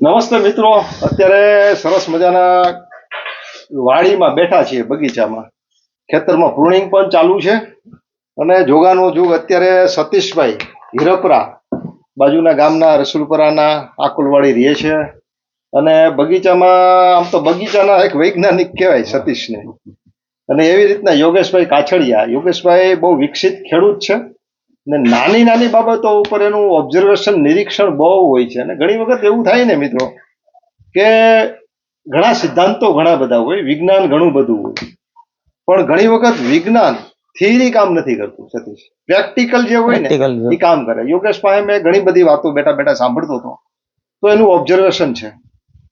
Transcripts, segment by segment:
નમસ્તે મિત્રો, અત્યારે સરસ મજાના વાડીમાં બેઠા છીએ, બગીચામાં. ખેતરમાં પ્રુનિંગ પણ ચાલુ છે અને જોગાનું જુગ અત્યારે સતીશભાઈ હિરપરા બાજુના ગામના રસુલપરાના આકુલવાડી રહે છે અને બગીચામાં આમ તો બગીચાના એક વૈજ્ઞાનિક કહેવાય સતીશને. અને એવી રીતના યોગેશભાઈ કાછડિયા. યોગેશભાઈ બહુ વિકસિત ખેડૂત છે ને નાની નાની બાબતો ઉપર એનું ઓબ્ઝર્વેશન નિરીક્ષણ બહુ હોય છે. અને ઘણી વખત એવું થાય ને મિત્રો કે ઘણા સિદ્ધાંતો ઘણા બધા હોય, વિજ્ઞાન ઘણું બધું હોય, પણ ઘણી વખત વિજ્ઞાન થિયરી કામ નથી કરતું. સતીશ પ્રેક્ટિકલ જે હોય ને એ કામ કરે. યોગેશ પાસે મેં ઘણી બધી વાતો બેઠા બેઠા સાંભળતો હતો, તો એનું ઓબ્ઝર્વેશન છે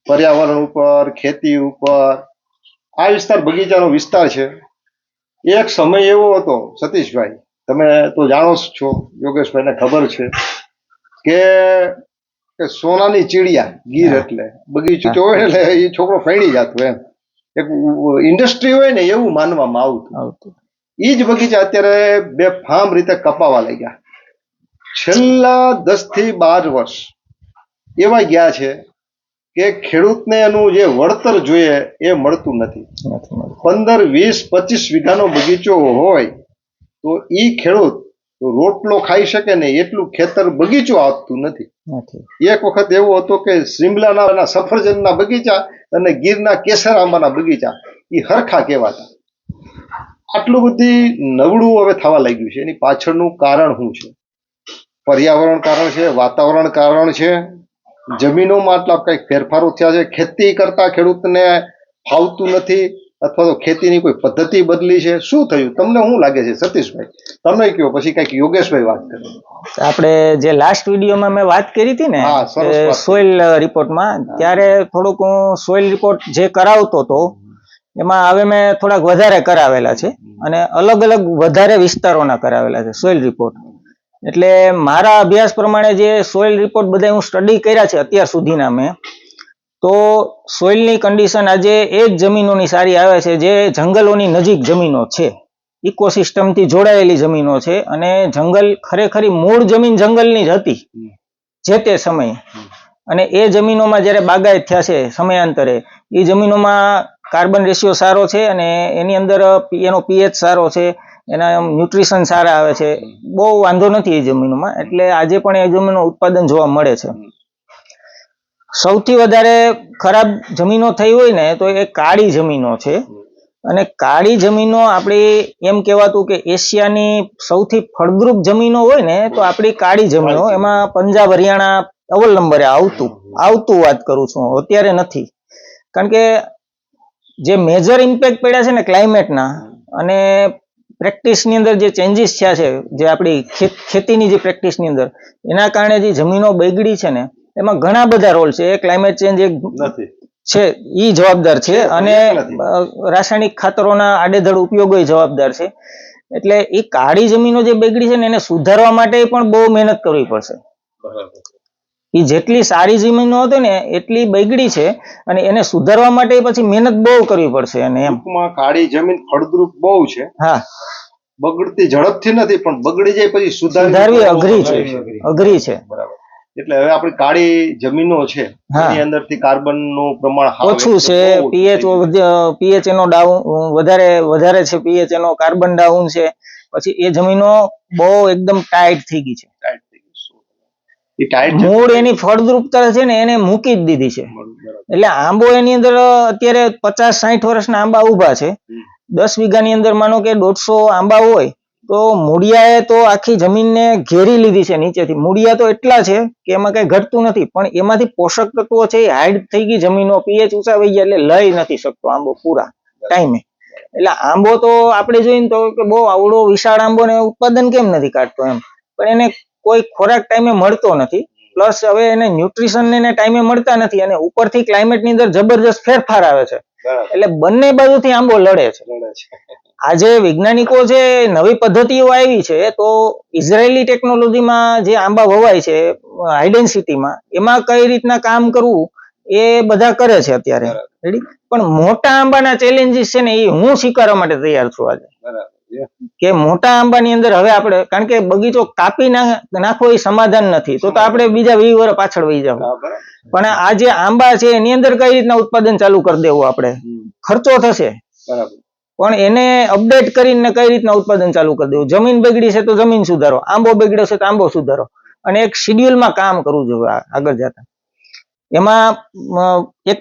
પર્યાવરણ ઉપર, ખેતી ઉપર. આ વિસ્તાર બગીચાનો વિસ્તાર છે. એક સમય એવો હતો સતીશભાઈ, તમે તો જાણો જ છો, યોગેશભાઈને ખબર છે કે સોનાની ચીડિયા ગીર એટલે બગીચો હોય એટલે એ છોકરો ફેણી જતો એમ. એક ઇન્ડસ્ટ્રી હોય ને એવું માનવામાં આવતું. એ જ બગીચા અત્યારે બેફામ રીતે કપાવા લાગ્યા. છેલ્લા 10 થી 12 વર્ષ એવા ગયા છે કે ખેડૂતને એનું જે વળતર જોઈએ એ મળતું નથી. 15, 20, 25 વીઘાનો બગીચો હોય તો એ ખેડૂત રોટલો ખાઈ શકે ને એટલું ખેતર બગીચો આપતું નથી. એક વખત એવો હતો કે શિમલાના સફરજનના બગીચા અને ગીરના કેસર આંબાના બગીચા એ હરખા કહેવાતા. આટલું બધી નબળું હવે થવા લાગ્યું છે. એની પાછળનું કારણ શું છે? પર્યાવરણ કારણ છે, વાતાવરણ કારણ છે, જમીનોમાં આટલા કંઈક ફેરફારો થયા છે, ખેતી કરતા ખેડૂતને ફાવતું નથી, અથવા તો ખેતીની કોઈ પદ્ધતિ બદલી છે. શું થયું તમને શું લાગે છે સતીશભાઈ? તમે કહો, પછી કંઈક યોગેશભાઈ વાત કરે. આપણે જે લાસ્ટ વિડીયોમાં મેં વાત કરી હતી ને સોઇલ રિપોર્ટમાં, ત્યારે થોડુંક હું સોઇલ રિપોર્ટ જે કરાવતો હતો એમાં હવે મેં થોડાક વધારે કરાવેલા છે અને અલગ અલગ વધારે વિસ્તારોના કરાવેલા છે સોઇલ રિપોર્ટ. એટલે મારા અભ્યાસ પ્રમાણે જે સોઇલ રિપોર્ટ બધા હું સ્ટડી કર્યા છે અત્યાર સુધીના મેં, તો સોઇલની કન્ડિશન આજે એ જ જમીનોની સારી આવે છે જે જંગલોની નજીક જમીનો છે, ઇકોસિસ્ટમથી જોડાયેલી જમીનો છે. અને જંગલ ખરેખર મૂળ જમીન જંગલની જ હતી જે તે સમયે. અને એ જમીનોમાં જ્યારે બાગાયત થયા છે સમયાંતરે, એ જમીનોમાં કાર્બન રેશિયો સારો છે અને એની અંદર એનો પીએચ સારો છે, એના ન્યુટ્રિશન સારા આવે છે, બહુ વાંધો નથી એ જમીનોમાં. એટલે આજે પણ એ જમીનનું ઉત્પાદન જોવા મળે છે. સૌથી વધારે ખરાબ જમીનો થઈ હોય ને તો એ કાળી જમીનો છે. અને કાળી જમીનો આપણી એમ કહેવાતું કે એશિયાની સૌથી ફળદ્રુપ જમીનો હોય ને તો આપણી કાળી જમીનો, એમાં પંજાબ, હરિયાણા અવ્વલ નંબરે આવતું વાત કરું છું, અત્યારે નથી. કારણ કે જે મેજર ઇમ્પેક્ટ પડ્યા છે ને ક્લાઇમેટના અને પ્રેક્ટિસની અંદર જે ચેન્જીસ થયા છે, જે આપણી ખેતીની જે પ્રેક્ટિસની અંદર, એના કારણે જે જમીનો બગડી છે ને એમાં ઘણા બધા રોલ છે. ક્લાઇમેટ ચેન્જ એક છે એ જવાબદાર છે અને રાસાયણિક ખાતરોના આડેધડ ઉપયોગો જવાબદાર છે. એટલે એ કાળી જમીનો જે બગડી છે ને એને સુધારવા માટે પણ બહુ મહેનત કરવી પડશે. એ જેટલી સારી જમીનો હતી ને એટલી બગડી છે અને એને સુધારવા માટે પછી મહેનત બહુ કરવી પડશે. અને એમ કાળી જમીન ફળદ્રુપ બહુ છે. હા, બગડતી ઝડપથી નથી, પણ બગડી જાય પછી સુધારવી અઘરી છે. બરાબર. એટલે હવે આપણી કાળી જમીનો છે એની અંદરથી કાર્બનનું પ્રમાણ ઓછું છે, પીએચ એનો ડાઉન વધારે છે, પીએચ એનો કાર્બન ડાઉન છે. પછી એ જમીનો બહુ એકદમ ટાઈટ થઈ ગઈ છે. મૂળ એની ફળદ્રુપતા છે ને એને મૂકી જ દીધી છે. એટલે આંબો એની અંદર અત્યારે 50-60 વર્ષના આંબા ઉભા છે. 10 વીઘાની અંદર માનો કે 150 આંબા હોય તો મૂળિયાએ તો આખી જમીનને ઘેરી લીધી છે નીચેથી. મૂળિયા તો એટલા છે કે એમાં કઈ ઘટતું નથી, પણ એમાંથી પોષક તત્વો છે એ હાઈડ થઈ ગઈ જમીનો, પીએચ ઊંચા વહી ગયા, એટલે લઈ નથી શકતો આંબો પૂરા ટાઈમે. એટલે આંબો તો આપણે જોઈએ તો કે બહુ આવડો વિશાળ આંબો ને ઉત્પાદન કેમ નથી કાઢતો એમ, પણ એને કોઈ ખોરાક ટાઈમે મળતો નથી. પ્લસ હવે એને ન્યુટ્રિશન એને ટાઈમે મળતા નથી અને ઉપરથી ક્લાઇમેટની અંદર જબરજસ્ત ફેરફાર આવે છે. એટલે બંને બાજુથી આંબો લડે છે. આજે વૈજ્ઞાનિકો જે નવી પદ્ધતિઓ આવી છે, તો ઇઝરાયેલી ટેકનોલોજીમાં જે આંબા વવાય છે હાઈ ડેન્સિટીમાં, એમાં કઈ રીતના કામ કરવું એ બધા કરે છે અત્યારે. પણ મોટા આંબાના ચેલેન્જીસ છે ને એ હું સ્વીકારવા માટે તૈયાર છું આજે. કે મોટા આંબાની અંદર હવે આપણે, કારણ કે બગીચો કાપી નાખવો એ સમાધાન નથી, તો આપણે બીજા 20 વર્ષ પાછળ વહી જાવ. પણ આ જે આંબા છે એની અંદર કઈ રીતના ઉત્પાદન ચાલુ કરી દેવું, આપણે ખર્ચો થશે, પણ એને અપડેટ કરીને કઈ રીતના ઉત્પાદન ચાલુ કરી દેવું. જમીન બગડી છે તો જમીન સુધારો, આંબો બગડ્યો છે તો આંબો સુધારો, અને એક શિડ્યુલમાં કામ કરવું જોઈએ આગળ જતા. એમાં એક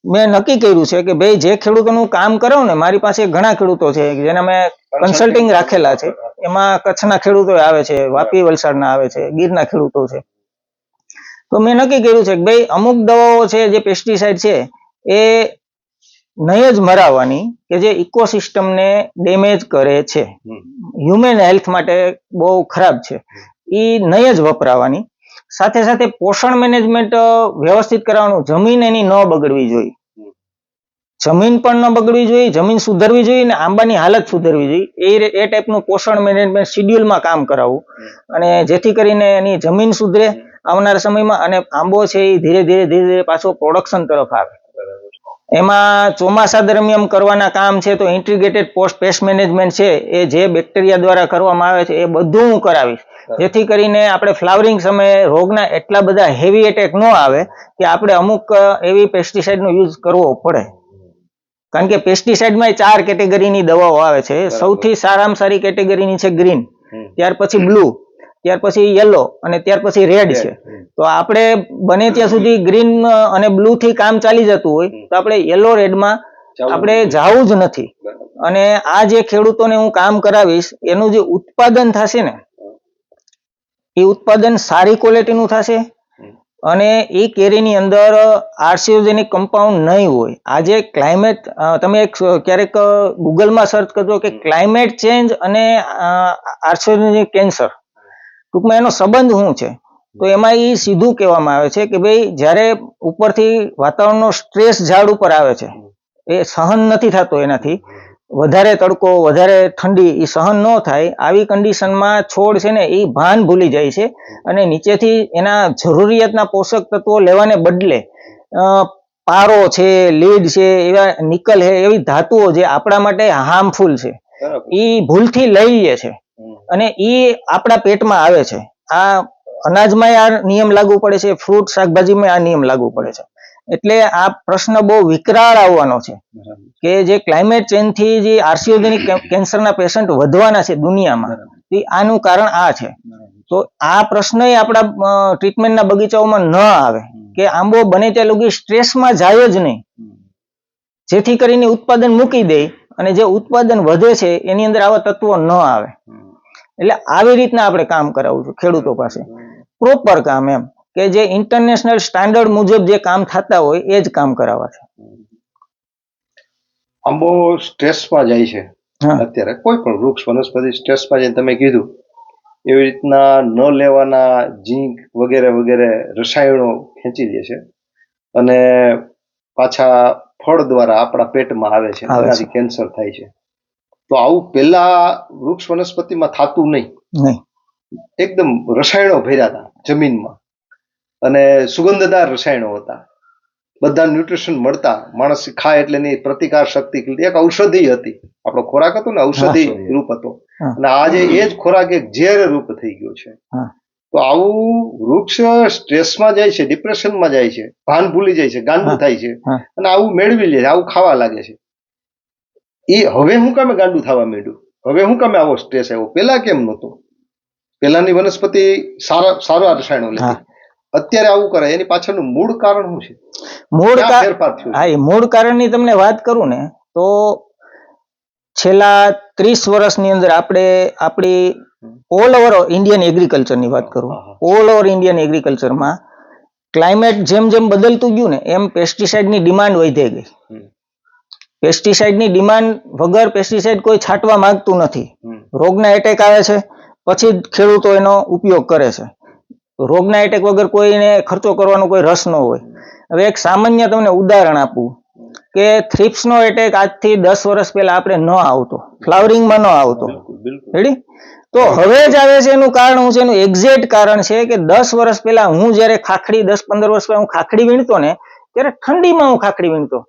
મેં નક્કી કર્યું છે કે ભાઈ જે ખેડૂતોનું કામ કરાવું ને, મારી પાસે ઘણા ખેડૂતો છે જેના મેં કન્સલ્ટિંગ રાખેલા છે. એમાં કચ્છના ખેડૂતો આવે છે, વાપી વલસાડના આવે છે, ગીરના ખેડૂતો છે. તો મેં નક્કી કર્યું છે કે ભાઈ અમુક દવાઓ છે જે પેસ્ટિસાઇડ છે એ નહીં જ મરાવવાની કે જે ઇકોસિસ્ટમને ડેમેજ કરે છે, હ્યુમન હેલ્થ માટે બહુ ખરાબ છે, એ નહીં જ વપરાવાની. સાથે સાથે પોષણ મેનેજમેન્ટ વ્યવસ્થિત કરવાનું, જમીન એની ન બગડવી જોઈએ, જમીન પણ ન બગડવી જોઈએ, જમીન સુધરવી જોઈએ, ને આંબાની હાલત સુધરવી જોઈએ. એ ટાઈપનું પોષણ મેનેજમેન્ટ શિડ્યુલમાં કામ કરાવવું, અને જેથી કરીને એની જમીન સુધરે આવનારા સમયમાં, અને આંબો છે એ ધીરે ધીરે પાછો પ્રોડક્શન તરફ આવે. એમાં ચોમાસા દરમિયાન કરવાના કામ છે તો ઇન્ટિગ્રેટેડ પેસ્ટ મેનેજમેન્ટ છે એ જે બેક્ટેરિયા દ્વારા કરવામાં આવે છે એ બધું હું કરાવીશ, જેથી કરીને આપણે ફ્લાવરિંગ સમયે રોગના એટલા બધા હેવી એટેક ન આવે કે આપણે અમુક એવી પેસ્ટિસાઇડનો યુઝ કરવો પડે. કારણ કે પેસ્ટિસાઇડમાં 4 કેટેગરીની દવાઓ આવે છે. સૌથી સારામાં સારી કેટેગરીની છે ગ્રીન, ત્યાર પછી બ્લુ, ત્યાર પછી યલો, અને ત્યાર પછી રેડ છે. તો આપણે બને ત્યાં સુધી ગ્રીન અને બ્લુ થી કામ ચાલી જતું હોય તો આપણે યલો રેડમાં આપણે જવું જ નથી. અને આ જે ખેડૂતોને હું કામ કરાવીશ એનું જે ઉત્પાદન થશે ને, એ ઉત્પાદન સારી ક્વોલિટીનું થશે, અને એ કેરીની અંદર આર્સિયોજેનિક કમ્પાઉન્ડ નહીં હોય. આજે ક્લાઇમેટ, તમે ક્યારેક ગૂગલમાં સર્ચ કરજો કે ક્લાઇમેટ ચેન્જ અને આર્સિયોજેનિક કેન્સર, ટૂંકમાં એનો સંબંધ શું છે, તો એમાં એ સીધું કહેવામાં આવે છે કે ભાઈ જ્યારે ઉપરથી વાતાવરણનો સ્ટ્રેસ ઝાડ ઉપર આવે છે, એ સહન નથી થતો, એનાથી વધારે તડકો, વધારે ઠંડી એ સહન ન થાય, આવી કન્ડિશનમાં છોડ છે ને એ ભાન ભૂલી જાય છે, અને નીચેથી એના જરૂરિયાતના પોષક તત્વો લેવાને બદલે પારો છે, લીડ છે, એવા નિકલ છે, એવી ધાતુઓ જે આપણા માટે હાર્મફુલ છે એ ભૂલથી લઈ લે છે, અને એ આપણા પેટમાં આવે છે. આ અનાજમાં આ નિયમ લાગુ પડે છે, ફ્રૂટ શાકભાજીમાં આ નિયમ લાગુ પડે છે. એટલે આ પ્રશ્ન બહુ વિકરાળ આવવાનો છે કે જે ક્લાઇમેટ ચેન્જ થી જે આર્સિયોજેનિક કેન્સરના પેશન્ટ વધવાના છે દુનિયામાં, આનું કારણ આ છે. તો આ પ્રશ્ન આપણા ટ્રીટમેન્ટના બગીચાઓમાં ન આવે કે આંબો બને ત્યાં લગી સ્ટ્રેસમાં જાય જ નહીં, જેથી કરીને ઉત્પાદન મૂકી દે, અને જે ઉત્પાદન વધે છે એની અંદર આવા તત્વો ન આવે. એટલે આવી રીતના આપણે કામ કરાવવું છે ખેડૂતો પાસે, પ્રોપર કામ, એમ કે જે ઇન્ટરનેશનલ સ્ટાન્ડર્ડ મુજબ જે કામ થતા હોય એ જ કામ કરાવવા છે. આંબો સ્ટ્રેસમાં જાય છે અત્યારે, કોઈ પણ વૃક્ષ વનસ્પતિ સ્ટ્રેસમાં જાય, તમે કીધું એવી રીતના ન લેવાના ઝીંક વગેરે વગેરે રસાયણો ખેંચી લે છે, અને પાછા ફળ દ્વારા આપણા પેટમાં આવે છે, એનાથી કેન્સર થાય છે. તો આવું પેલા વૃક્ષ વનસ્પતિમાં થતું નહીં, એકદમ રસાયણો ભર્યા હતા જમીનમાં, અને સુગંધદાર રસાયણો હતા, બધા ન્યુટ્રિશન મળતા, માણસ ખાય એટલે એની પ્રતિકાર શક્તિ, એક ઔષધિ હતી, આપણો ખોરાક હતો ને ઔષધિ રૂપ હતો, અને આજે એ જ ખોરાક એક ઝેર રૂપ થઈ ગયો છે. તો આવું વૃક્ષ સ્ટ્રેસમાં જાય છે, ડિપ્રેશનમાં જાય છે, ભાન ભૂલી જાય છે, ગાંડું થાય છે, અને આવું મેળવી લે છે, આવું ખાવા લાગે છે. એ હવે શું કામે ગાંડું થવા માંડ્યું, હવે શું કામે આવો સ્ટ્રેસ આવ્યો, પેલા કેમ નહોતો? પેલાની વનસ્પતિ સારા રસાયણો લેતી, અત્યારે આવું કરે, એની પાછળનું મૂળ કારણ શું છે? મૂળ કારણની તમને વાત કરું ને તો છેલ્લા 30 વર્ષની અંદર આપણે આપણી ઓલ ઓવર ઇન્ડિયન એગ્રીકલ્ચરની વાત કરું, ઓલ ઓવર ઇન્ડિયન એગ્રીકલ્ચરમાં ક્લાઇમેટ જેમ જેમ બદલતું ગયું ને એમ પેસ્ટિસાઇડની ડિમાન્ડ વધી ગઈ. પેસ્ટિસાઇડની ડિમાન્ડ વગર પેસ્ટિસાઇડ કોઈ છાંટવા માંગતું નથી, રોગના એટેક આવે છે પછી ખેડૂતો એનો ઉપયોગ કરે છે. રોગના એટેક વગર કોઈને ખર્ચો કરવાનો કોઈ રસ ન હોય. હવે એક સામાન્ય તમને ઉદાહરણ આપું કે થ્રિપ્સનો એટેક આજથી 10 વર્ષ પહેલા આપણે ન આવતો, ફ્લાવરિંગમાં ન આવતો, રેડી? તો હવે જ આવે છે. એનું કારણ શું છે? એનું એક્ઝેક્ટ કારણ છે કે 10 વર્ષ પહેલા હું જયારે ખાખડી, 10-15 વર્ષ પહેલા હું ખાખડી વીણતો ને, ત્યારે ઠંડીમાં હું ખાખડી વીણતો,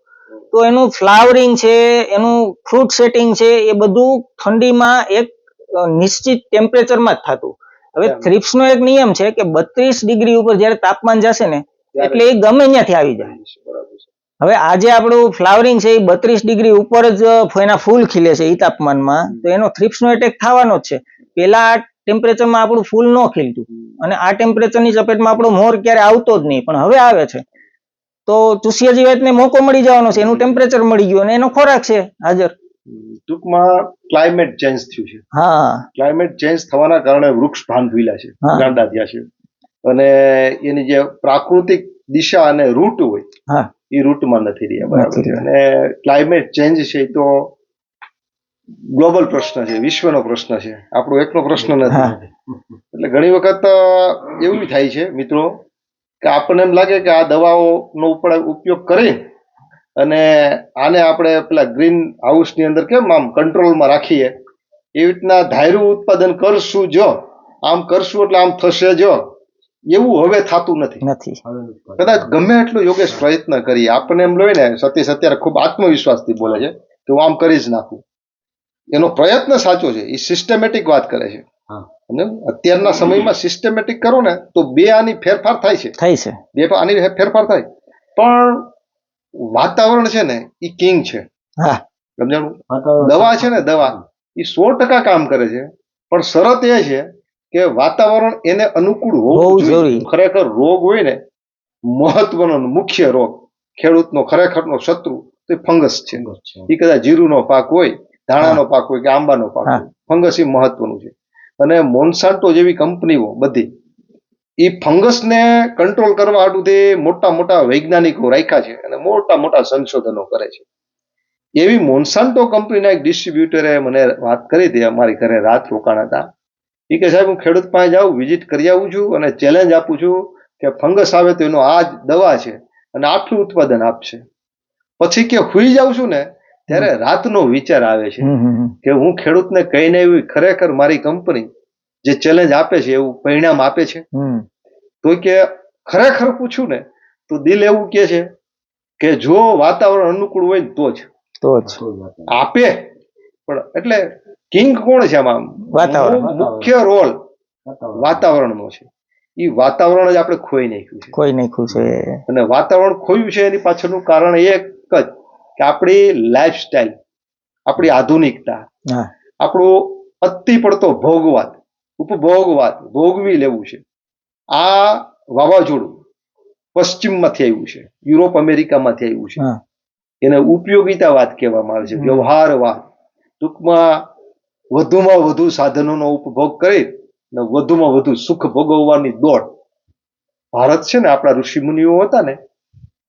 તો તો એનું ફ્લાવરિંગ છે, એનું ફ્રૂટ સેટિંગ છે, એ બધું ઠંડીમાં એક નિશ્ચિત ટેમ્પરેચરમાં જ થતું. હવે થ્રિપ્સ નો એક નિયમ છે કે 32 ડિગ્રી ઉપર જયારે તાપમાન જશે ને એટલે એ ગમે ત્યાંથી આવી જાય. હવે આજે આપણું ફ્લાવરિંગ છે એ 32 ડિગ્રી ઉપર જ એના ફૂલ ખીલે છે એ તાપમાનમાં, તો એનો થ્રિપ્સ નો એટેક થવાનો જ છે. પેલા આ ટેમ્પરેચરમાં આપણું ફૂલ ન ખીલતું અને આ ટેમ્પરેચરની ચપેટમાં આપણો મોર ક્યારે આવતો જ નહીં, પણ હવે આવે છે. તો ચૂસિયા જીવાતને મોકો મળી જવાનો છે, એનું ટેમ્પરેચર મળી ગયું અને એનો ખોરાક છે હાજર. ટૂંકમાં ક્લાઇમેટ ચેન્જ થયું છે. હા, ક્લાઇમેટ ચેન્જ થવાના કારણે વૃક્ષ ભાંગવેલા છે, ગાંડા થયા છે, અને એની જે પ્રાકૃતિક દિશા અને રૂટ હોય એ રૂટમાં નથી રહ્યા. બરાબર છે. અને ક્લાઇમેટ ચેન્જ છે એ તો ગ્લોબલ પ્રશ્ન છે, વિશ્વનો પ્રશ્ન છે, આપણો એકનો પ્રશ્ન નથી. એટલે ઘણી વખત એવું થાય છે મિત્રો કે આપણને એમ લાગે કે આ દવાઓનો ઉપયોગ કરી અને આને આપણે પેલા ગ્રીન હાઉસની અંદર કેમ આમ કંટ્રોલમાં રાખીએ, એવી રીતના ધાર્યું ઉત્પાદન કરશું, જો આમ કરશું એટલે આમ થશે, જો એવું હવે થતું નથી. કદાચ ગમે એટલું યોગેશ પ્રયત્ન કરીએ, આપણને એમ લોય ને સતીશ અત્યારે ખૂબ આત્મવિશ્વાસથી બોલે છે કે હું આમ કરી જ નાખું. એનો પ્રયત્ન સાચો છે, એ સિસ્ટમેટિક વાત કરે છે. અત્યારના સમયમાં સિસ્ટમેટિક કરો ને તો બે આની ફેરફાર થાય છે, બે આની ફેરફાર થાય. પણ વાતાવરણ છે ને એ કિંગ છે, સમજાણું? દવા છે ને, દવા એ 100% કામ કરે છે, પણ શરત એ છે કે વાતાવરણ એને અનુકૂળ હોવું જોઈએ. ખરેખર રોગ હોય ને, મહત્વનો મુખ્ય રોગ ખેડૂતનો ખરેખરનો શત્રુ તો ફંગસ છે. એ કદાચ જીરુનો પાક હોય, ધાણાનો પાક હોય કે આંબાનો પાક હોય, ફંગસ એ મહત્વનું છે. અને મોન્સાન્ટો જેવી કંપનીઓ બધી એ ફંગસને કંટ્રોલ કરવા હાટુથી મોટા મોટા વૈજ્ઞાનિકો રાખ્યા છે અને મોટા મોટા સંશોધનો કરે છે. એવી મોન્સાન્ટો કંપનીના એક ડિસ્ટ્રીબ્યુટરે મને વાત કરી હતી, અમારી ઘરે રાત રોકાણ હતા. એ કે સાહેબ હું ખેડૂત પાસે જાઉં, વિઝિટ કરી આવું છું અને ચેલેન્જ આપું છું કે ફંગસ આવે તો એનો આ જ દવા છે અને આટલું ઉત્પાદન આપશે. પછી કે હુઈ જાઉં છું ને ત્યારે રાતનો વિચાર આવે છે કે હું ખેડૂતને કહીને એવી ખરેખર મારી કંપની જે ચેલેન્જ આપે છે એવું પરિણામ આપે છે. તો કે ખરેખર પૂછ્યું ને તો દિલ એવું કે છે કે જો વાતાવરણ અનુકૂળ હોય તો જ આપે. પણ એટલે કિંગ કોણ છે આમાં? મુખ્ય રોલ વાતાવરણનો છે. એ વાતાવરણ જ આપણે ખોઈ નાખ્યું છે. અને વાતાવરણ ખોયું છે એની પાછળનું કારણ એક જ કે આપણી લાઈફસ્ટાઈલ, આપણી આધુનિકતા, આપણો અતિ પડતો ભોગવાદ, ઉપભોગવાદ, ભોગવી લેવું છે. આ વાવાઝોડું પશ્ચિમમાંથી આવ્યું છે, યુરોપ અમેરિકામાંથી આવ્યું છે. એને ઉપયોગિતાવાદ કહેવામાં આવે છે, વ્યવહારવાદ. ટૂંકમાં વધુમાં વધુ સાધનોનો ઉપભોગ કરી ને વધુમાં વધુ સુખ ભોગવવાની દોડ. ભારત છે ને, આપણા ઋષિ મુનિઓ હતા ને,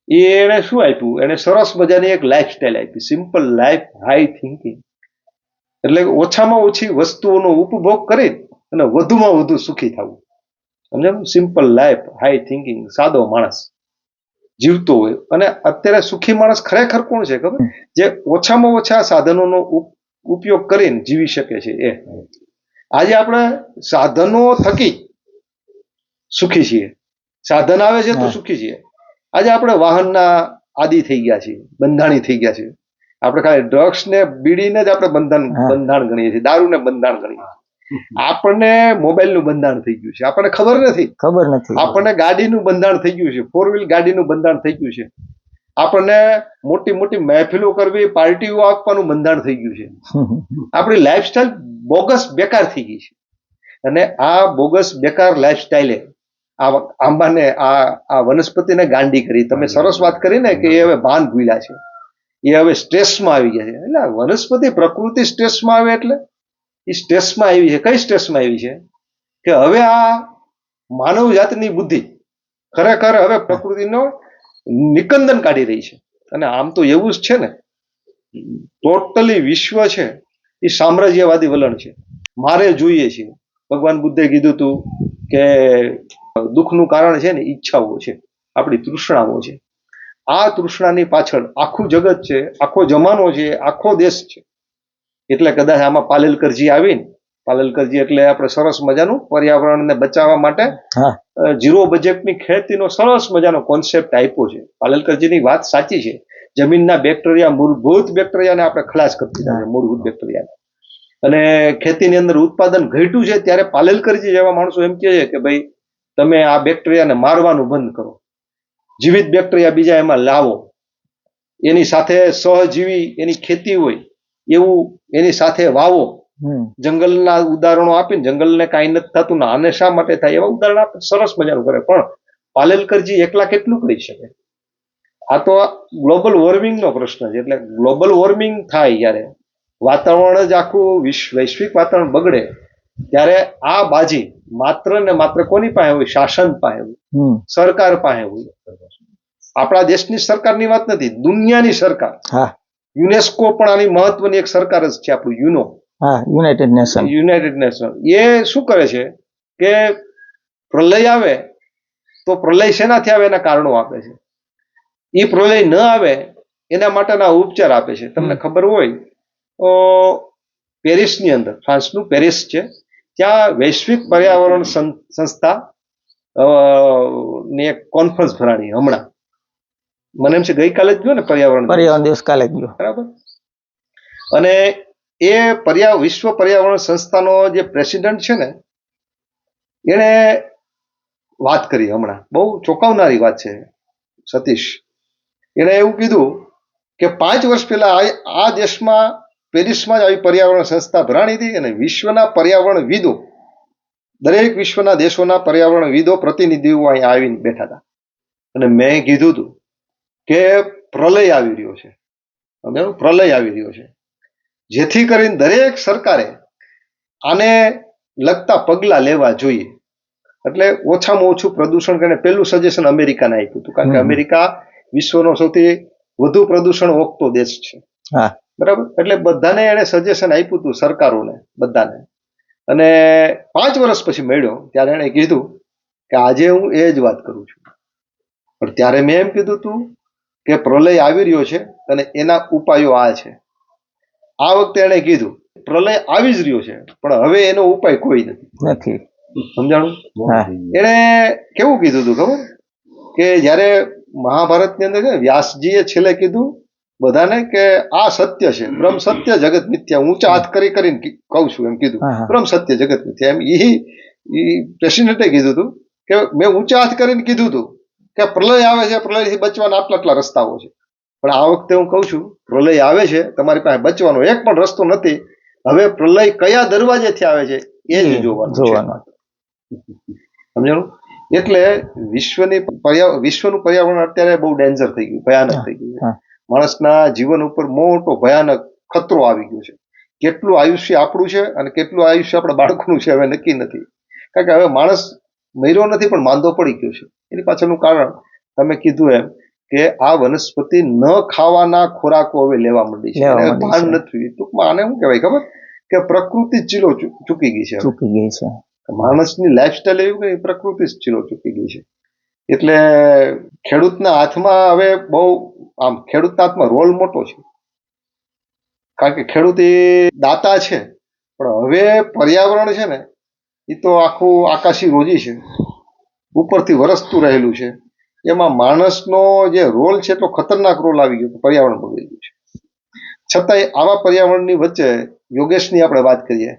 એને શું આપ્યું? એને સરસ મજાની એક લાઈફસ્ટાઈલ આપી, સિમ્પલ લાઈફ, હાઈ થિંકિંગ. એટલે ઓછામાં ઓછી વસ્તુઓનો ઉપભોગ કરી અને વધુમાં વધુ સુખી થવું. સમજાયું? Simple life, high thinking. સાદો માણસ જીવતો હોય. અને અત્યારે સુખી માણસ ખરેખર કોણ છે ખબર? જે ઓછામાં ઓછા સાધનોનો ઉપયોગ કરીને જીવી શકે છે એ. આજે આપણે સાધનો થકી સુખી છીએ, સાધન આવે છે તો સુખી છીએ. આજે આપણે વાહનના આદિ થઈ ગયા છીએ, બંધાણી થઈ ગયા છીએ. આપણે ખાલી ડ્રગ્સ ને બીડીને જ આપણે બંધાણ ગણીએ છીએ, દારૂને બંધાણ ગણીએ છીએ. આપણને મોબાઈલનું બંધાણ થઈ ગયું છે, આપણને ખબર નથી. આપણને ગાડીનું બંધાણ થઈ ગયું છે, 4 વ્હીલ ગાડીનું બંધાણ થઈ ગયું છે. આપણને મોટી મોટી મહેફિલો કરવી, પાર્ટીઓ આપવાનું બંધાણ થઈ ગયું છે. આપણી લાઈફસ્ટાઈલ બોગસ બેકાર થઈ ગઈ છે. અને આ બોગસ બેકાર લાઈફસ્ટાઈલે આ આંબાને, આ વનસ્પતિને ગાંડી કરી. તમે સરસ વાત કરી ને કે એ હવે ભાન ભૂલ્યા છે, એ હવે સ્ટ્રેસમાં આવી ગયા છે. એટલે વનસ્પતિ, પ્રકૃતિ સ્ટ્રેસમાં આવે એટલે એ સ્ટ્રેસમાં આવી છે. કઈ સ્ટ્રેસમાં આવી છે કે હવે આ માનવ જાતની બુદ્ધિ ખરેખર હવે પ્રકૃતિનો નિકંદન કાઢી રહી છે. અને આમ તો એવું જ છે ને, ટોટલી વિશ્વ છે એ સામ્રાજ્યવાદી વલણ છે. મારે જોઈએ છે. ભગવાન બુદ્ધે કીધું હતું કે દુઃખનું કારણ છે ને ઈચ્છાઓ છે, આપણી તૃષ્ણાઓ છે. આ તૃષ્ણાની પાછળ આખું જગત છે, આખો જમાનો છે, આખો દેશ છે. એટલે કદાચ આમાં પાલેલકરજી આવીને, પાલેલકરજી એટલે આપણે સરસ મજાનું પર્યાવરણને બચાવવા માટે ઝીરો બજેટની ખેતીનો સરસ મજાનો કોન્સેપ્ટ આપ્યો છે. પાલેલકરજીની વાત સાચી છે. જમીનના બેક્ટેરિયા, મૂળભૂત બેક્ટેરિયાને આપણે ખલાસ કરી દીધા છે, મૂળભૂત બેક્ટેરિયાને. અને ખેતીની અંદર ઉત્પાદન ઘટ્યું છે ત્યારે પાલેલકરજી જેવા માણસો એમ કહે છે કે ભાઈ તમે આ બેક્ટેરિયાને મારવાનું બંધ કરો, જીવિત બેક્ટેરિયા બીજા એમાં લાવો, એની સાથે સહજીવી એની ખેતી હોય એવું એની સાથે વાવો. જંગલના ઉદાહરણો આપીને જંગલને કાંઈ નથી થતું ને આને શા માટે થાય એવા ઉદાહરણ આપે, સરસ મજાનું કરે. પણ પાલેલકરજી એકલા કેટલું કરી શકે? આ તો ગ્લોબલ વોર્મિંગનો પ્રશ્ન છે. એટલે ગ્લોબલ વોર્મિંગ થાય જ્યારે વાતાવરણ જ આખું વૈશ્વિક વાતાવરણ બગડે ત્યારે આ બાજી માત્ર ને માત્ર કોની પાસે હોય? શાસન પાસે હોય, સરકાર પાસે હોય. આપણા દેશની સરકારની વાત નથી, દુનિયાની સરકાર. યુનેસ્કો પણ આની મહત્વની એક સરકાર જ છે, આપણું યુનાઇટેડ નેશન. એ શું કરે છે કે પ્રલય આવે તો પ્રલય શેનાથી આવે એના કારણો આપે છે, એ પ્રલય ન આવે એના માટેના ઉપચાર આપે છે. તમને ખબર હોય તો પેરિસની અંદર, ફ્રાન્સનું પેરિસ છે, ત્યાં વૈશ્વિક પર્યાવરણ સંસ્થા ની એક કોન્ફરન્સ ભરાણી હમણાં. મને એમ છે ગઈકાલે જ ગયો ને પર્યાવરણ દિવસ, કાલે ગયો, બરાબર. અને એ વિશ્વ પર્યાવરણ સંસ્થાનો જે પ્રેસિડેન્ટ છે ને એને વાત કરી હમણાં, બહુ ચોંકાવનારી વાત છે સતીશ. એને એવું કીધું કે 5 વર્ષ પહેલા આ દેશમાં પેરિસમાં જ આવી પર્યાવરણ સંસ્થા ભરાણી હતી અને વિશ્વના પર્યાવરણવિદો, દરેક વિશ્વના દેશોના પર્યાવરણવિદો પ્રતિનિધિઓ અહીંયા આવીને બેઠા હતા. અને મેં કીધું હતું કે પ્રલય આવી રહ્યો છે, પ્રલય આવી રહ્યો છે, જેથી કરીને દરેક સરકારે આને લગતા પગલા લેવા જોઈએ. એટલે ઓછામાં ઓછું પ્રદૂષણ કરીને પહેલું સજેશન અમેરિકાને આપ્યું હતું, કારણ કે અમેરિકા વિશ્વનો સૌથી વધુ પ્રદૂષણ ઓગતો દેશ છે, બરાબર. એટલે બધાને એને સજેશન આપ્યું હતું, સરકારોને બધાને. અને 5 વર્ષ પછી મળ્યો ત્યારે એને કીધું કે આજે હું એ જ વાત કરું છું. પણ ત્યારે મેં એમ કીધું હતું કે પ્રલય આવી રહ્યો છે અને એના ઉપાયો આ છે. આ વખતે એને કીધું પ્રલય આવી જ રહ્યો છે પણ હવે એનો ઉપાય કોઈ નથી. સમજાણું? એને કેવું કીધું હતું ખબર? કે જયારે મહાભારતની અંદર વ્યાસજીએ છેલ્લે કીધું બધાને કે આ સત્ય છે, બ્રહ્મ સત્ય જગત મિથ્યા. ઊંચા હાથ કરીને કહું છું એમ કીધું, બ્રહ્મ સત્ય જગત મિથ્યા. એમ એ પ્રેસિડેન્ટે કીધું હતું કે મેં ઊંચા હાથ કરીને કીધું હતું કે પ્રલય આવે છે, પ્રલયથી બચવાના આટલા રસ્તાઓ છે. પણ આ વખતે હું કહું છું પ્રલય આવે છે, તમારી પાસે બચવાનો એક પણ રસ્તો નથી. હવે પ્રલય કયા દરવાજેથી આવે છે એ જ જોવાનું. સમજાણું? એટલે વિશ્વનું પર્યાવરણ અત્યારે બહુ ડેન્જર થઈ ગયું, ભયાનક થઈ ગયું. માણસના જીવન ઉપર મોટો ભયાનક ખતરો આવી ગયો છે. કેટલું આયુષ્ય આપણું છે અને કેટલું આયુષ્ય આપણા બાળકોનું છે હવે નક્કી નથી. કારણ કે હવે માણસ મર્યો નથી પણ માંદો પડી ગયો છે. એની પાછળનું કારણ તમે કીધું એમ કે આ વનસ્પતિ ન ખાવાના ખોરાકો હવે લેવા માંડી છે, ભાન નથી. ટૂંકમાં આને શું કહેવાય ખબર? કે પ્રકૃતિ ચીલો ચૂકી ગઈ છે. માણસની લાઈફસ્ટાઈલ એવી કે પ્રકૃતિ જ ચીલો ચૂકી ગઈ છે. એટલે ખેડૂતના હાથમાં હવે બહુ ખેડૂતના હાથમાં રોલ મોટો છે, કારણ કે ખેડૂત એ દાતા છે. પણ હવે પર્યાવરણ છે ને એ તો આખું આકાશી રોજી છે, ઉપરથી વરસતું રહેલું છે. એમાં માણસનો જે રોલ છે એટલો ખતરનાક રોલ આવી ગયો, પર્યાવરણ બગડી ગયું છે. છતાંય આવા પર્યાવરણની વચ્ચે યોગેશની આપણે વાત કરીએ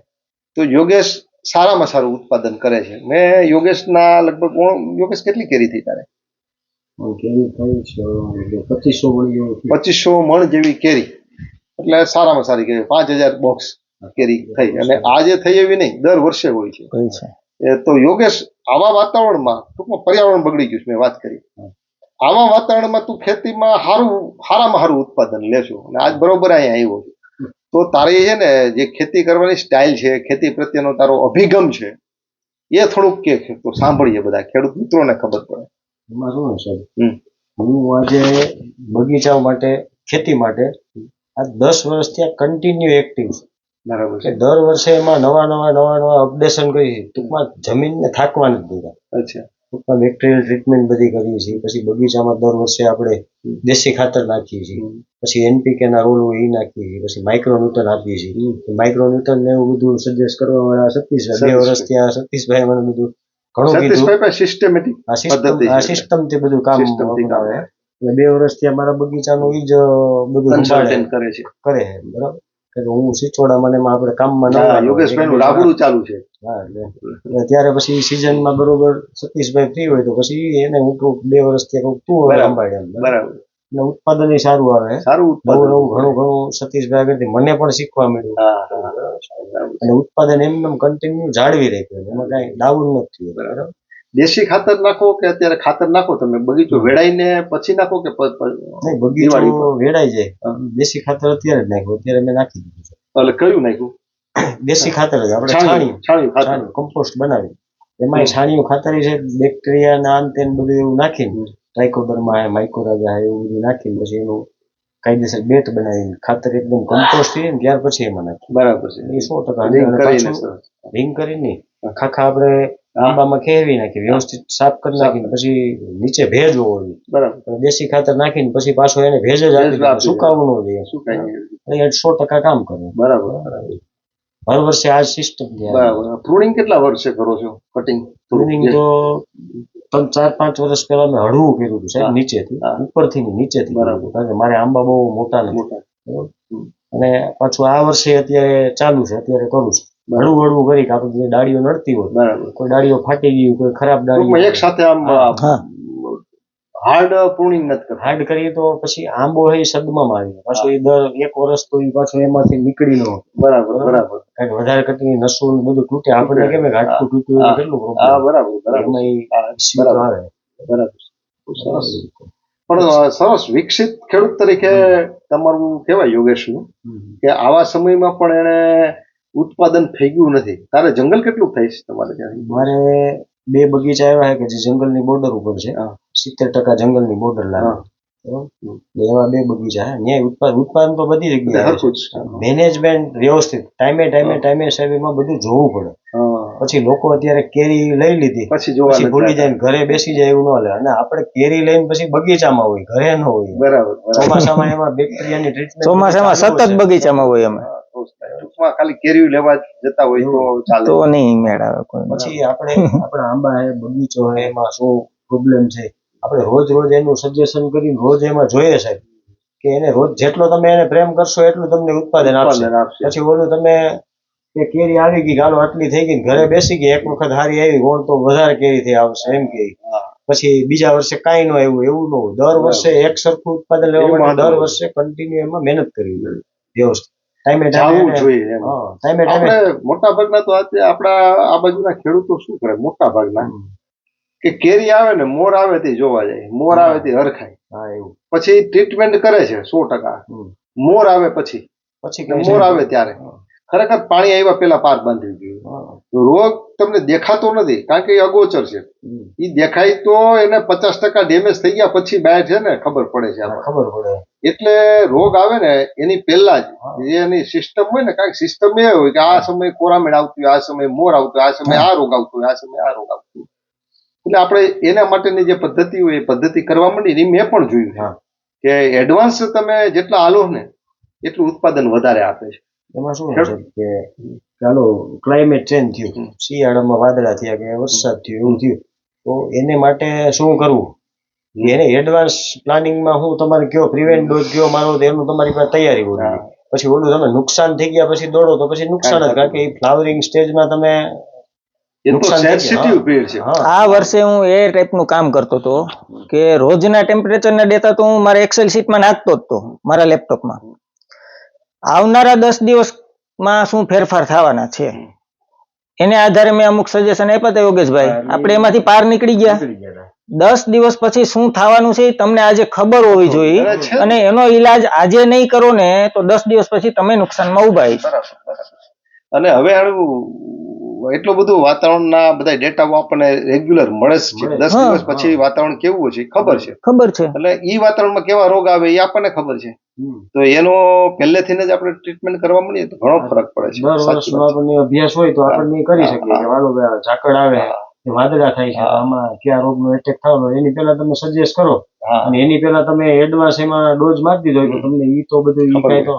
તો યોગેશ સારામાં સારું ઉત્પાદન કરે છે. મેં યોગેશના લગભગ યોગેશ કેટલી કેરી થઈ તારે? 2500 મણ જેવી કેરી, એટલે સારામાં સારી કેરી. 5000 બોક્સ કેરી થઈ. અને આજે થઈ એવી નહીં, દર વર્ષે હોય છે. તો યોગેશ આવા વાતાવરણમાં, ટૂંકમાં પર્યાવરણ બગડી ગયું છે મેં વાત કરી, આવા વાતાવરણમાં તું ખેતીમાં સારામાં સારું ઉત્પાદન લેશો અને આજ બરોબર અહીંયા આવ્યો છે. તો તારી છે ને જે ખેતી કરવાની સ્ટાઇલ છે, ખેતી પ્રત્યેનો તારો અભિગમ છે, એ થોડુંક કે તો સાંભળીએ, બધા ખેડૂત મિત્રોને ખબર પડે. એમાં શું છે હું આજે બગીચા માટે, ખેતી માટે આ 10 વર્ષથી આ કન્ટિન્યુ એક્ટિવ છે. બરાબર છે. દર વર્ષે એમાં નવા અપડેશન કરી, ટૂંકમાં જમીનને થાકવા નથી દીધા. અચ્છા. ટૂંકમાં બેક્ટેરિયલ ટ્રીટમેન્ટ બધી કરીએ છીએ. પછી બગીચામાં દર વર્ષે આપણે દેશી ખાતર નાખીએ છીએ, પછી NPK ના રોલ હોય એ નાખીએ છીએ, પછી માઇક્રોન્યુટન આપીએ છીએ. માઇક્રોન્યુટન ને એવું બધું સજેસ્ટ કરવા વાળા સતીશભાઈ, 2 વર્ષથી આ સતીશભાઈ મને બધું ઘણું કીધું. સિસ્ટમેટિક આ સિસ્ટમથી બધું કામ અપનાવે. એટલે 2 વર્ષથી અમારા બગીચાનું ઈ જ બધું કન્સલ્ટન્ટ કરે છે. કરે છે, બરાબર. કે હું સિચોડામાં ને એમાં આપણે કામમાં હા, યોગેશભાઈ નું રાબડું ચાલુ છે. હા, એટલે ત્યારે પછી સિઝનમાં બરોબર સતીશભાઈ ફ્રી હોય તો પછી એને હું કહું 2 વર્ષથી કહું તું હવે સંભાળે એમ, બરાબર. એટલે ઉત્પાદન સારું આવે, સારું નવું નવું ઘણું સતીશભાઈ આગળથી મને પણ શીખવા મળ્યું, અને ઉત્પાદન એમને કન્ટિન્યુ જાળવી રાખ્યું, એમાં કઈ ડાઉન નથી થયું. બરાબર. દેશી ખાતર નાખો કે અત્યારે ખાતર નાખો તમે બગીચો વેડાઈને પછી નાખો કે નહીં, બગીચો વેડાઈ જાય, દેશી ખાતર અત્યારે જ નાખ્યું, અત્યારે મેં નાખી દીધું છે. એટલે કયું નાખ્યું? દેશી ખાતર જ આપણે છાણિયું કમ્પોસ્ટ બનાવી, એમાં છાણિયું ખાતર છે, બેક્ટેરિયા ના અંતે બધું એવું નાખીને ટ્રાઇકોડર્મા માઇકોરાજા એવું બધું નાખીને પછી એનું કાયદેસર બેટ બનાવીને ખાતર એકદમ કમ્પોસ્ટ થઈ ને ત્યાર પછી એમાં નાખ્યું. બરાબર છે. એ 100% રિંગ કરીને ખાખા આપણે આંબામાં ખેવી નાખી, વ્યવસ્થિત સાફ કરી નાખીને પછી નીચે ભેજ હોવો જોઈએ. બરાબર. દેશી ખાતર નાખીને પછી પાછો એને ભેજ જ આપી, સુકાવવું ન જોઈએ, સુકાઈ 100% કામ કરે. બરાબર. હર વર્ષે આ સિસ્ટમ. બરાબર. પ્રુનિંગ કેટલા વર્ષે કરો છો? કટિંગ પ્રુનિંગ તો 4-5 વર્ષ પહેલા મેં હળવું કર્યું હતું સાહેબ, નીચેથી, ઉપરથી નીચેથી. બરાબર. કારણ કે મારે આંબા બહુ મોટા નથી, અને પાછું આ વર્ષે અત્યારે ચાલુ છે, અત્યારે કરું છું હળવું હળવું કરી કે આપણે જે ડાળીઓ નડતી હોય, બરાબર, કોઈ ડાળીઓ ફાટી ગઈ, કોઈ ખરાબ ડાળી એક સાથે આમ હાર્ડ પ્રુનિંગ નથી કરતા. હાર્ડ કરીએ તો પછી આંબો એ સદમાં આવી, પાછું એ દર 1 વર્ષ તો એ પાછું એમાંથી નીકળી નો. બરાબર. બરાબર. કારણ કે વધારે કટી નસું બધું તૂટે, આપણને કેમ ઘાટકું તૂટ્યું હોય કેટલું પ્રોબ્લેમ. હા, બરાબર. એમાં આવે. બરાબર. સરસ. પણ સરસ વિકસિત ખેડૂત તરીકે તમારું કહેવાય યોગેશનું કે આવા સમયમાં પણ એને ઉત્પાદન થઈ ગયું નથી. તારે જંગલ કેટલું થાય છે તમારે ત્યાં? મારે 2 બગીચા એવા છે કે જે જંગલની બોર્ડર ઉપર છે, 70% જંગલની બોર્ડર લાગે, એવા 2 બગીચા છે. ન્યાય ઉત્પાદન તો બધી જગ્યાએ, મેનેજમેન્ટ વ્યવસ્થિત ટાઈમે સાહેબ એમાં બધું જોવું પડે. પછી લોકો અત્યારે કેરી લઈ લીધી પછી ભૂલી જાય, ઘરે બેસી જાય એવું ન લે, અને આપણે કેરી લઈને પછી બગીચામાં હોય, ઘરે ન હોય. બરાબર. ચોમાસામાં એમાં બેક્ટેરિયાની ટ્રીટમેન્ટ, ચોમાસામાં સતત બગીચામાં હોય, અમે ટૂંકમાં ખાલી કેરી લેવા જતા હોય તો ચાલે, તો નહીં મેળ આવે કોઈ. પછી આપણા આંબા હે, બગીચો હે, એમાં શું પ્રોબ્લેમ છે, આપણે રોજ એનું સજેશન કરીને રોજ એમાં જોઈએ સાહેબ કે એને રોજ જેટલો તમે એને પ્રેમ કરશો એટલું તમને ઉત્પાદન આપશે. પછી ઓલું તમે કે કેરી આવી ગઈ, ગાલો આટલી થઈ ગઈ, ઘરે બેસી ગઈ, એક વખત હારી આવી, ગોળ તો વધારે કેરી થઈ આવશે એમ કે, પછી બીજા વર્ષે કાંઈ ન આવ્યું એવું ન હોય. દર વર્ષે એક સરખું ઉત્પાદન લેવા માટે દર વર્ષે કન્ટિન્યુ એમાં મહેનત કરવી જોઈએ, વ્યવસ્થિત ટાઈમે જોઈએ. મોટા ભાગના તો આપણા આ બાજુના ખેડૂતો શું કરે, મોટા ભાગના કે કેરી આવે ને મોર આવે તે જોવા જાય, મોર આવે તે હરખાય, પછી ટ્રીટમેન્ટ કરે છે 100%, મોર આવે પછી મોર આવે ત્યારે ખરેખર પાણી આવ્યા પેલા પાર બાંધવી જોઈએ. રોગ તમને દેખાતો નથી કારણ કે એ અગોચર છે, એ દેખાય તો એને 50% ડેમેજ થઈ ગયા પછી બહાર છે ને ખબર પડે છે, ખબર પડે. એટલે રોગ આવે ને એની પહેલા જ એની સિસ્ટમ હોય ને, કારણ કે સિસ્ટમ એ હોય કે આ સમયે કોરામેડ આવતી હોય, આ સમયે મોર આવતો હોય, આ સમયે આ રોગ આવતો હોય, આ સમયે આ રોગ આવતો હોય. એટલે આપણે એના માટેની જે પદ્ધતિ હોય એ પદ્ધતિ કરવા માંડી, એ મેં પણ જોયું કે એડવાન્સ તમે જેટલા હાલો ને એટલું ઉત્પાદન વધારે આપે છે. એમાં શું છે કે ચાલો ક્લાઇમેટ ચેન્જ થયું, શિયાળામાં વાદળા થયા કે વરસાદ થયો એવું થયું, તો એને માટે શું કરવું, એને એડવાન્સ પ્લાનિંગમાં હું તમારે કયો પ્રિવેન્ટ ડોઝ કયો મારો, એનું તમારી પાસે તૈયારી હોય. પછી ઓલું તમે નુકસાન થઈ ગયા પછી દોડો તો પછી નુકસાન જ, કારણ કે ફ્લાવરિંગ સ્ટેજમાં તમે આ વર્ષે હું એ ટાઈપનું કામ કરતો હતો કે રોજના ટેમ્પરેચરના ડેટા તો હું મારા એક્સેલ શીટમાં નાખતો જ હતો મારા લેપટોપમાં. આવનારા 10 દિવસમાં શું ફેરફાર થવાના છે એને આધારે મેં અમુક સજેશન આપ્યા હતા યોગેશભાઈ, આપણે એમાંથી પાર નીકળી ગયા. 10 દિવસ પછી શું થવાનું છે તમને આજે ખબર હોવી જોઈએ, અને એનો ઈલાજ આજે નહીં કરો ને તો 10 દિવસ પછી તમે નુકસાનમાં ઉભા. અને હવે એટલું બધું વાતાવરણના બધા ડેટાઓ આપણને રેગ્યુલર મળે છે, 10 દિવસ પછી વાતાવરણ કેવું છે ખબર છે, એટલે ઈ વાતાવરણમાં કેવા રોગ આવે એ આપણને ખબર છે, તો એનો પહેલેથી જ આપણે ટ્રીટમેન્ટ કરવા મળીએ તો ઘણો ફરક પડે છે. દર વર્ષનો આપણને અભ્યાસ હોય તો આપણે કરી શકીએ કે વાલો ઝાકળ આવે, વાદળા થાય છે, આમાં કયા રોગનો એટેક થવાનો, એની પહેલા તમે સજેસ્ટ કરો, અને એની પહેલા તમે એડવાન્સ એમાં ડોઝ મારી દીધો તો તમને ઈ તો બધું ઈ તો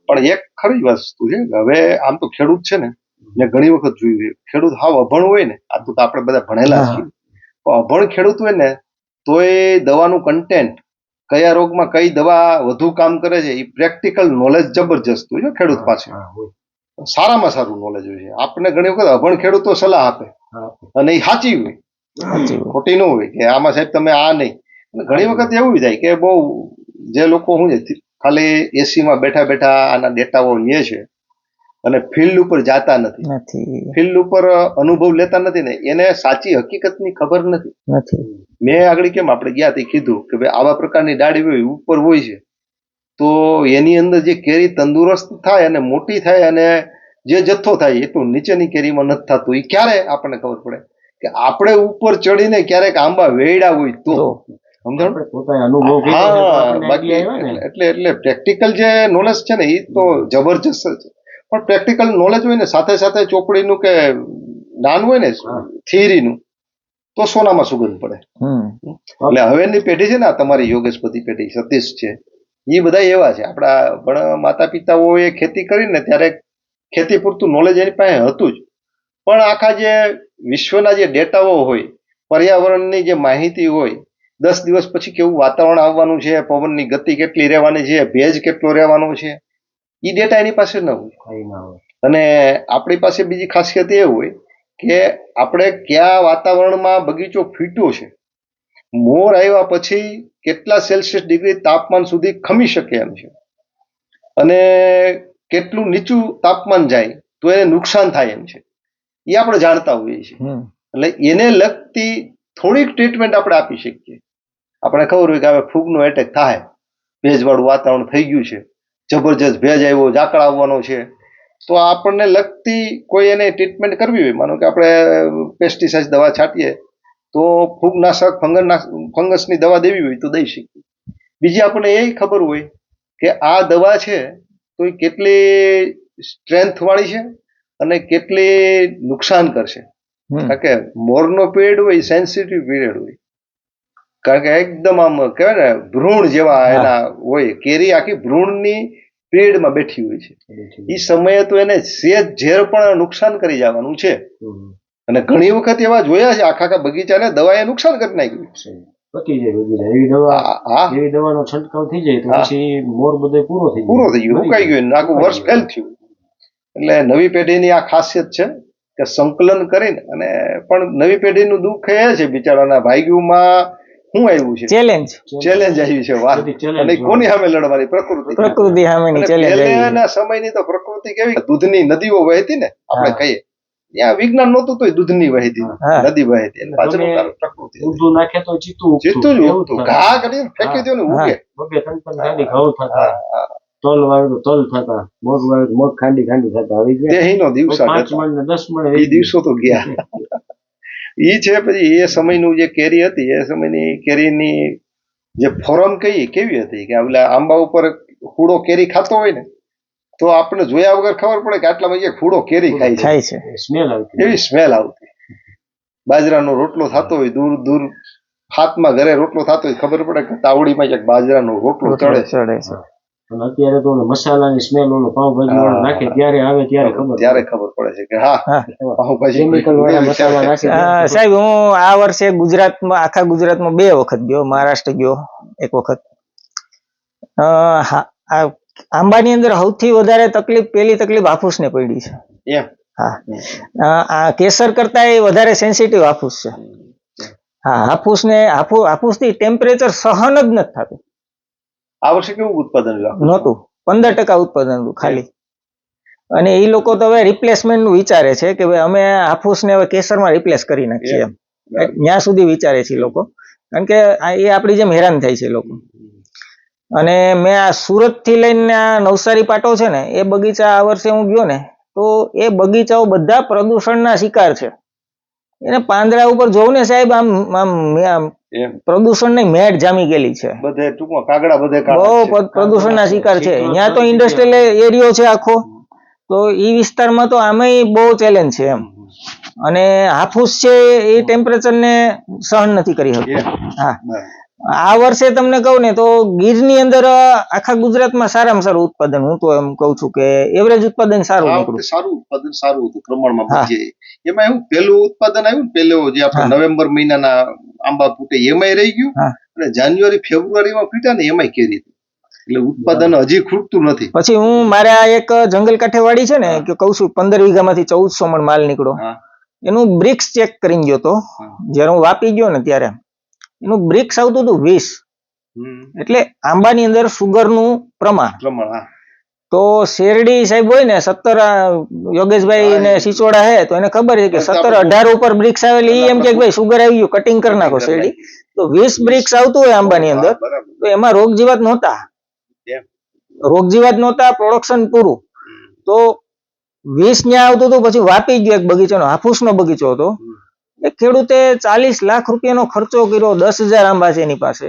પણ એક ખરી વસ્તુ છે કે હવે આમ તો ખેડૂત છે ને મેં ઘણી વખત જોયું, ખેડૂત હાવ અભણ હોય ને, આ તો આપણે બધા ભણેલા છીએ, અભણ ખેડૂત હોય ને તો એ દવાનું કન્ટેન્ટ કયા રોગમાં કઈ દવા વધુ કામ કરે છે એ પ્રેક્ટિકલ નોલેજ જબરજસ્ત હોય છે ખેડૂત પાસે. સારામાં સારું નોલેજ હોય છે. આપણને ઘણી વખત અભણ ખેડૂતો સલાહ આપે અને એ સાચી હોય, ખોટી ન હોય કે આમાં સાહેબ તમે આ નહીં. ઘણી વખત એવું થાય કે બહુ જે લોકો શું છે ખાલી એસીમાં બેઠા બેઠા આના ડેટાઓ લે છે અને ફિલ્ડ ઉપર જાતા નથી, ફિલ્ડ ઉપર અનુભવ લેતા નથી ને એને સાચી હકીકતની ખબર નથી. મેં આગળ કેમ આપણે ગયા તે કીધું કે ભાઈ આવા પ્રકારની ડાળી હોય ઉપર હોય છે તો એની અંદર જે કેરી તંદુરસ્ત થાય અને મોટી થાય અને જે જથ્થો થાય એટલું નીચેની કેરીમાં નથી થતું. એ ક્યારે આપણને ખબર પડે કે આપણે ઉપર ચડીને ક્યારેક આંબા વેડ્યા હોય તો એટલે પ્રેક્ટિકલ જે નોલેજ છે ને એ તો જબરજસ્ત છે. પણ પ્રેક્ટિકલ નોલેજ હોય ને સાથે સાથે ચોપડીનું કે જ્ઞાન હોય ને થિયરીનું તો સોનામાં સુગંધ પડે. એટલે હવેની પેઢી છે ને તમારી યોગેશપતિ પેઢી, સતીશ છે, એ બધા એવા છે. આપણા માતા પિતાઓએ ખેતી કરી ને ત્યારે ખેતી પૂરતું નોલેજ એની પાસે હતું જ, પણ આખા જે વિશ્વના જે ડેટાઓ હોય, પર્યાવરણની જે માહિતી હોય, 10 દિવસ પછી કેવું વાતાવરણ આવવાનું છે, પવનની ગતિ કેટલી રહેવાની છે, ભેજ કેટલો રહેવાનો છે, એ ડેટા એની પાસે ન હોય. અને આપણી પાસે બીજી ખાસિયત એ હોય કે આપણે કયા વાતાવરણમાં બગીચો ફીટ્યો છે, મોર આવ્યા પછી કેટલા સેલ્સિયસ ડિગ્રી તાપમાન સુધી ખમી શકે એમ છે અને કેટલું નીચું તાપમાન જાય તો એને નુકસાન થાય એમ છે, એ આપણે જાણતા હોઈએ છીએ. એટલે એને લગતી થોડીક ટ્રીટમેન્ટ આપણે આપી શકીએ. આપણે ખબર હોય કે હવે ફૂગનો એટેક થાય, ભેજવાળું વાતાવરણ થઈ ગયું છે, જબરજસ્ત ભેજ આવ્યો, ઝાકળ આવવાનો છે, તો આપણને લગતી કોઈ એને ટ્રીટમેન્ટ કરવી હોય, માનો કે આપણે પેસ્ટિસાઇડ દવા છાંટીએ તો ફૂગનાશક ફંગસની દવા દેવી હોય તો દઈ શકીએ. બીજી આપણને એ ખબર હોય કે આ દવા છે તો એ કેટલી સ્ટ્રેન્થ વાળી છે અને કેટલી નુકસાન કરશે. કારણ કે મોરનો પીરિયડ હોય સેન્સિટિવ પીરિયડ હોય, કારણ કે એકદમ આમ કહેવાય ને ભ્રૂણ જેવા એના હોય, કેરી આખી ભ્રૂણની પીરિયડમાં બેઠી હોય છે. એ સમયે તો એને સેજ ઝેર પણ નુકસાન કરી જવાનું છે. અને ઘણી વખત એવા જોયા છે આખા બગીચાને દવાએ નુકસાન કરી નાખ્યું. એવી દવાનો છંટકાવ થઈ જાય તો પછી મોર બધો પૂરો થઈ ગયો, રોકાઈ ગયો, આખું વર્ષ ફેલ થયું. એટલે નવી પેઢીની આ ખાસિયત છે કે સંકલન કરીને, અને પણ નવી પેઢીનું દુઃખ એ છે બિચારાના ભાગ્યુમાં શું આવ્યું છે, ચેલેન્જ આવી છે. વાત અને કોની સામે લડવાની? પ્રકૃતિ સામેની ચેલેન્જ. પહેલાના સમયની તો પ્રકૃતિ કેવી, દૂધની નદીઓ વહેતી ને, આપણે કહીએ ત્યાં વિજ્ઞાન નહોતું તો દૂધની વહેતી નદી વહેતી, પાછળ પ્રકૃતિ નાખે તો જીતું જ ઉગતું, ઘા કરીને ફેંકી દો ને ઉગે. તલ વાળું તલ થતા, મગ વાળું મગ ખાંડી થતા. હવે દિવસો 5 મણ ને 10 મણ એ દિવસો તો ગયા. ઈ છે. પછી એ સમયનું જે કેરી હતી, એ સમયની કેરીની જે ફોરમ કહીએ કેવી હતી કે આંબા ઉપર ફૂડો કેરી ખાતો હોય ને તો આપણે જોયા વગર ખબર પડે કે આટલામાં ફૂડો કેરી ખાય છે. એવી સ્મેલ આવતી. બાજરાનો રોટલો થતો હોય, દૂર દૂર હાથમાં ઘરે રોટલો થતો હોય, ખબર પડે કે તાવડીમાં ક્યાંક બાજરાનો રોટલો ચડે છે. અત્યારે તો મસાલાની સ્મેલ ઓલો પાવભાજી વાળો નાખે ત્યારે આવે ત્યારે ખબર પડે છે કે હા પાવભાજી મસાલા નાખે. સાહેબ હું આ વર્ષે ગુજરાતમાં, આખા ગુજરાતમાં 2 વખત ગયો. મહારાષ્ટ્ર ગયો 1 વખત. આંબાની અંદર સૌથી વધારે પહેલી તકલીફ હાફૂસને પડી છે. આ કેસર કરતા એ વધારે સેન્સિટિવ હાફૂસ છે. હા, હાફૂસથી ટેમ્પરેચર સહન જ નથી થતું. આ વર્ષે કેવું ઉત્પાદન નહોતું? 15% ઉત્પાદન હતું ખાલી. અને એ લોકો તો હવે રિપ્લેસમેન્ટ નું વિચારે છે કે ભાઈ અમે હાફૂસને હવે કેસરમાં રિપ્લેસ કરી નાખીએ એમ, ત્યાં સુધી વિચારે છે લોકો. કારણ કે એ આપણી જેમ હેરાન થાય છે લોકો. અને મેં આ સુરત થી લઈને આ નવસારી પાટો છે ને, એ બગીચા આ વર્ષે હું ગયો ને તો એ બગીચાઓ બધા પ્રદૂષણના શિકાર છે. એને પાંદડા ઉપર જોઉં ને સાહેબ, આમ પ્રદૂષણની મેળ જામી ગયેલી છે. બહુ પ્રદૂષણના શિકાર છે. ત્યાં તો ઇન્ડસ્ટ્રીયલ એરિયો છે આખો, તો એ વિસ્તારમાં તો આમેય બહુ ચેલેન્જ છે એમ. અને હાફૂસ છે એ ટેમ્પરેચરને સહન નથી કરી શકતો. હા, આ વર્ષે તમને કહું ને તો ગીરની અંદર આખા ગુજરાતમાં સારામાં સારું ઉત્પાદન, હું તો એમ કહું છું કે એવરેજ ઉત્પાદન સારું નીકળ્યું. સારું ઉત્પાદન સારું હતું પ્રમાણમાં બચે. એમાં એવું પેલું ઉત્પાદન આવ્યું ને, પેલું જે આપણે નવેમ્બર મહિનાના આંબા ફૂટે એમાંય રહી ગયું, અને જાન્યુઆરી ફેબ્રુઆરીમાં ફૂટ્યા ને એમાંય કેરી, એટલે ઉત્પાદન હજી ખૂટતું નથી. પછી હું મારે આ એક જંગલ કાંઠેવાડી છે ને કે કહું છું 15 વીઘામાંથી 1400 મણ માલ નીકળ્યો. એનું બ્રિક્સ ચેક કરીને ગયો તો જયારે હું વાપી ગયો ને ત્યારે એનું બ્રિક્સ આવતું હતું 20. એટલે આંબાની અંદર સુગરનું પ્રમાણ. તો શેરડી સાહેબ હોય ને 17, યોગેશભાઈ ને સિચોડા હે તો એને ખબર છે કે 17-18 ઉપર બ્રિક્સ આવેલી, એમ કે ભાઈ સુગર આવી ગયું, કટિંગ કરી નાખો શેરડી. તો 20 બ્રિક્સ આવતું હોય આંબાની અંદર, તો એમાં રોગ જીવાત નહોતા, પ્રોડક્શન પૂરું. તો 20 ન્યા આવતું હતું. પછી વાપી ગયો એક બગીચાનો, હાફૂસનો બગીચો હતો, એ ખેડૂતે 40 લાખ રૂપિયાનો ખર્ચો કર્યો, 10,000 આંબા છે એની પાસે,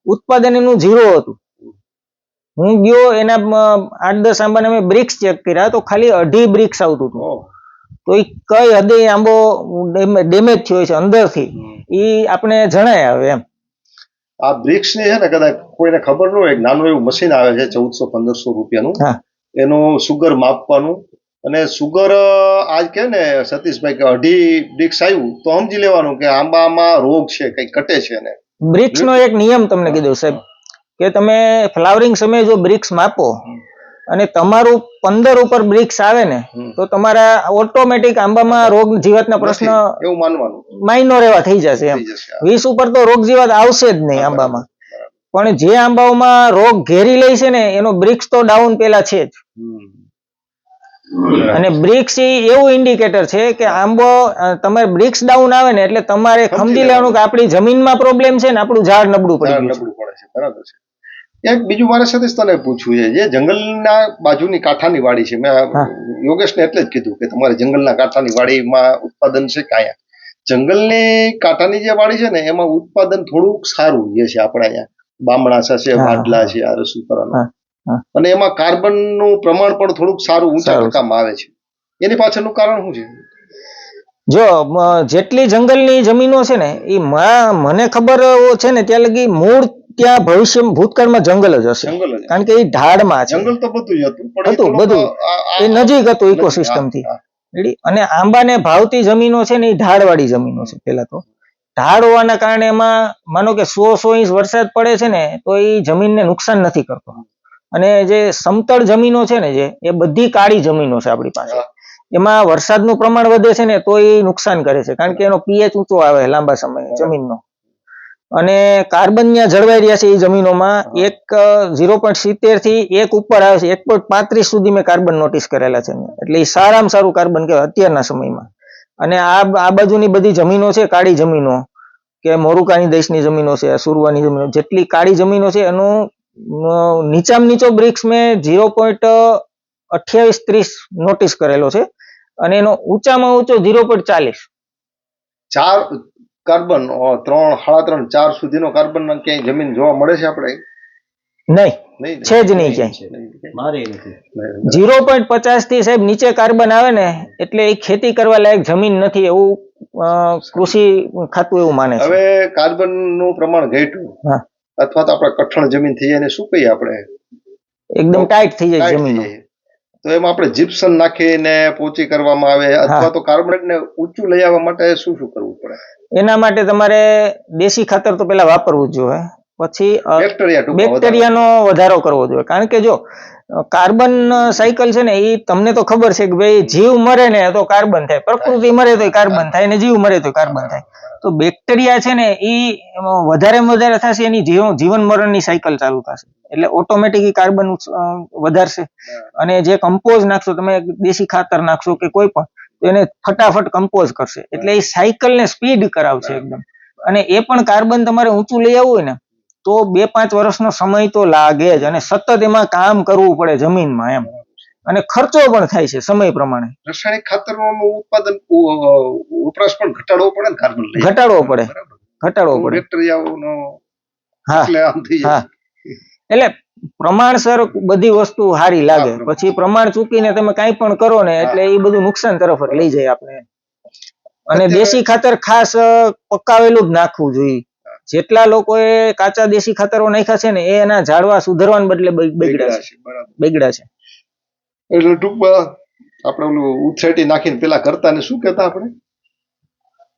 ઉત્પાદન એનું 0 હતું. હું ગયો, એના 8-10 આંબાને મેં બ્રિક્સ ચેક કર્યા તો ખાલી 2.5 બ્રિક્સ આવતું હતું. તો એ કઈ હદે આંબો ડેમેજ થયો છે અંદરથી, એ આપણે જણાય આવે એમ. આ બ્રિક્સ ની છે ને, કદાચ કોઈને ખબર ન હોય, નાનું એવું મશીન આવે છે 1400-1500 રૂપિયાનું, એનું સુગર માપવાનું. અને સુગર આજ કે ને સતીશભાઈ કે 2.5 બ્રિક્સ આવ્યું તો સમજી લેવાનું કે આંબામાં રોગ છે, કઈ કટે છે. ને બ્રિક્સ નો એક નિયમ તમને કીધું સાહેબ, કે તમે ફ્લાવરિંગ સમયે જો બ્રિક્સ માપો અને તમારું 15 ઉપર બ્રિક્સ આવે ને તો તમારા ઓટોમેટિક આંબામાં રોગ જીવાતના પ્રશ્ન એવું માનવાનું માઇનોર એવા થઈ જશે એમ. 20 ઉપર તો રોગ જીવાત આવશે જ નહીં આંબામાં. પણ જે આંબાઓમાં રોગ ઘેરી લે છે ને એનો બ્રિક્સ તો ડાઉન પેલા છે જ. અને બ્રિક્સ એવું ઇન્ડિકેટર છે કે આંબો તમારે બ્રિક્સ ડાઉન આવે ને એટલે તમારે સમજી લેવાનું કે આપણી જમીનમાં પ્રોબ્લેમ છે ને આપણું ઝાડ નબળું પડી ગયું છે. બરાબર છે. એક બીજું મારે સતીશ તને પૂછવું છે, જે જંગલના બાજુની કાંઠાની વાડી છે, મેં યોગેશને એટલે જ કીધું કે તમારે જંગલના કાંઠાની વાડીમાં ઉત્પાદન છે કાયા. જંગલની કાંઠાની જે વાડી છે ને એમાં ઉત્પાદન થોડુંક સારું જે છે આપણે અહીંયા બામણાસા છે, વાડલા છે, આ રસુપરાનું, અને એમાં કાર્બન નું પ્રમાણ પણ થોડુંક સારું ઊંચા ટકામાં આવે છે. એની પાછળનું કારણ શું છે? જો જેટલી જંગલની જમીનો છે ને એ મને ખબર છે ને ત્યાં લગી મૂળ ત્યાં ભવિષ્ય ભૂતકાળમાં જંગલ જ હશે, કારણ કે એ ઢાળમાં છે. જંગલ તો બધું બધું એ નજીક હતું ઇકોસિસ્ટમ થી. અને આંબાને ભાવતી જમીનો છે ને એ ઢાળવાળી જમીનો છે. પેલા તો ઢાળ હોવાના કારણે એમાં માનો કે 100 ઇંચ વરસાદ પડે છે ને તો એ જમીનને નુકસાન નથી કરતો. અને જે સમતળ જમીનો છે ને જે એ બધી કાળી જમીનો છે આપણી પાસે, એમાં વરસાદનું પ્રમાણ વધે છે ને તો એ નુકસાન કરે છે, કારણ કે એનો પીએચ ઊંચો આવે લાંબા સમયે જમીનનો. અને કાર્બન ત્યાં જળવાઈ રહ્યા છે એ જમીનોમાં 0.70 થી 1 ઉપર આવે છે, 1.35 સુધી મેં કાર્બન નોટિસ કરેલા છે. એટલે એ સારામાં સારું કાર્બન કહેવાય અત્યારના સમયમાં. અને આ બાજુની બધી જમીનો છે કાળી જમીનો, કે મોરુકાની દેશની જમીનો છે, સુરવાની જમીનો, જેટલી કાળી જમીનો છે એનું નીચામાં નીચો બ્રિક્સ મેં 0.28-30 નોટિસ કરેલો છે, અને એનો ઊંચામાં ઊંચો 0.40. કાર્બન 3.5-4 સુધીનો કાર્બન ક્યાંય જમીન જોવા મળે છે આપણે? નહીં, છે જ નહીં ક્યાંય. 0.50 થી સાહેબ નીચે કાર્બન આવે ને એટલે એ ખેતી કરવા લાયક જમીન નથી, એવું કૃષિ ખાતું એવું માને છે. હવે કાર્બન નું પ્રમાણ ઘટ્યું અથવા તો આપણે કઠણ જમીન થઈ જાય ને શું કહીએ આપણે, એકદમ ટાઈટ થઈ જાય જમીન, તો એમાં આપણે જીપ્સમ નાખીને પોચી કરવામાં આવે, અથવા તો કાર્બોનેટ ને ઊંચું લઈ આવવા માટે શું કરવું પડે? એના માટે તમારે દેશી ખાતર તો પેલા વાપરવું જ જોઈએ, પછી બેક્ટેરિયાનો વધારો કરવો જોઈએ. કારણ કે જો કાર્બન સાયકલ છે ને એ તમને તો ખબર છે કે ભાઈ જીવ મરે ને તો કાર્બન થાય, પ્રકૃતિ મરે તો કાર્બન થાય, ને જીવ મરે તો કાર્બન થાય. તો બેક્ટેરિયા છે ને એ વધારે થશે, એની જીવન મરણની સાયકલ ચાલુ થશે, એટલે ઓટોમેટિક કાર્બન વધારશે. અને જે કમ્પોઝ નાખશો તમે, દેશી ખાતર નાખશો કે કોઈ પણ, તો એને ફટાફટ કમ્પોઝ કરશે, એટલે એ સાયકલ ને સ્પીડ કરાવશે એકદમ. અને એ પણ કાર્બન તમારે ઊંચું લઈ આવવું હોય ને તો 2-5 વર્ષનો સમય તો લાગે જ, અને સતત એમાં કામ કરવું પડે જમીનમાં એમ, અને ખર્ચો પણ થાય છે સમય પ્રમાણે. રાસાયણિક ખાતરનું ઉત્પાદન વપરાશ પણ ઘટાડવો પડે ને, કાર્બન ઘટાડવો પડે બેક્ટેરિયાઓનો. એટલે પ્રમાણસર બધી વસ્તુ સારી લાગે, પછી પ્રમાણ ચૂકીને તમે કાંઈ પણ કરો ને એટલે એ બધું નુકસાન તરફ લઈ જાય આપણે. અને દેશી ખાતર ખાસ પકાવેલું જ નાખવું જોઈએ, જેટલા લોકોએ કાચા દેશી ખાતરો નાખ્યા છે ને એ એના ઝાડવા સુધરવાને બદલે બગડ્યા છે. બરાબર. બગડ્યા છે. એટલે ટૂંકમાં આપણે ઓલું ઉથેટી નાખીને પેલા કરતા ને શું કહેતા આપણે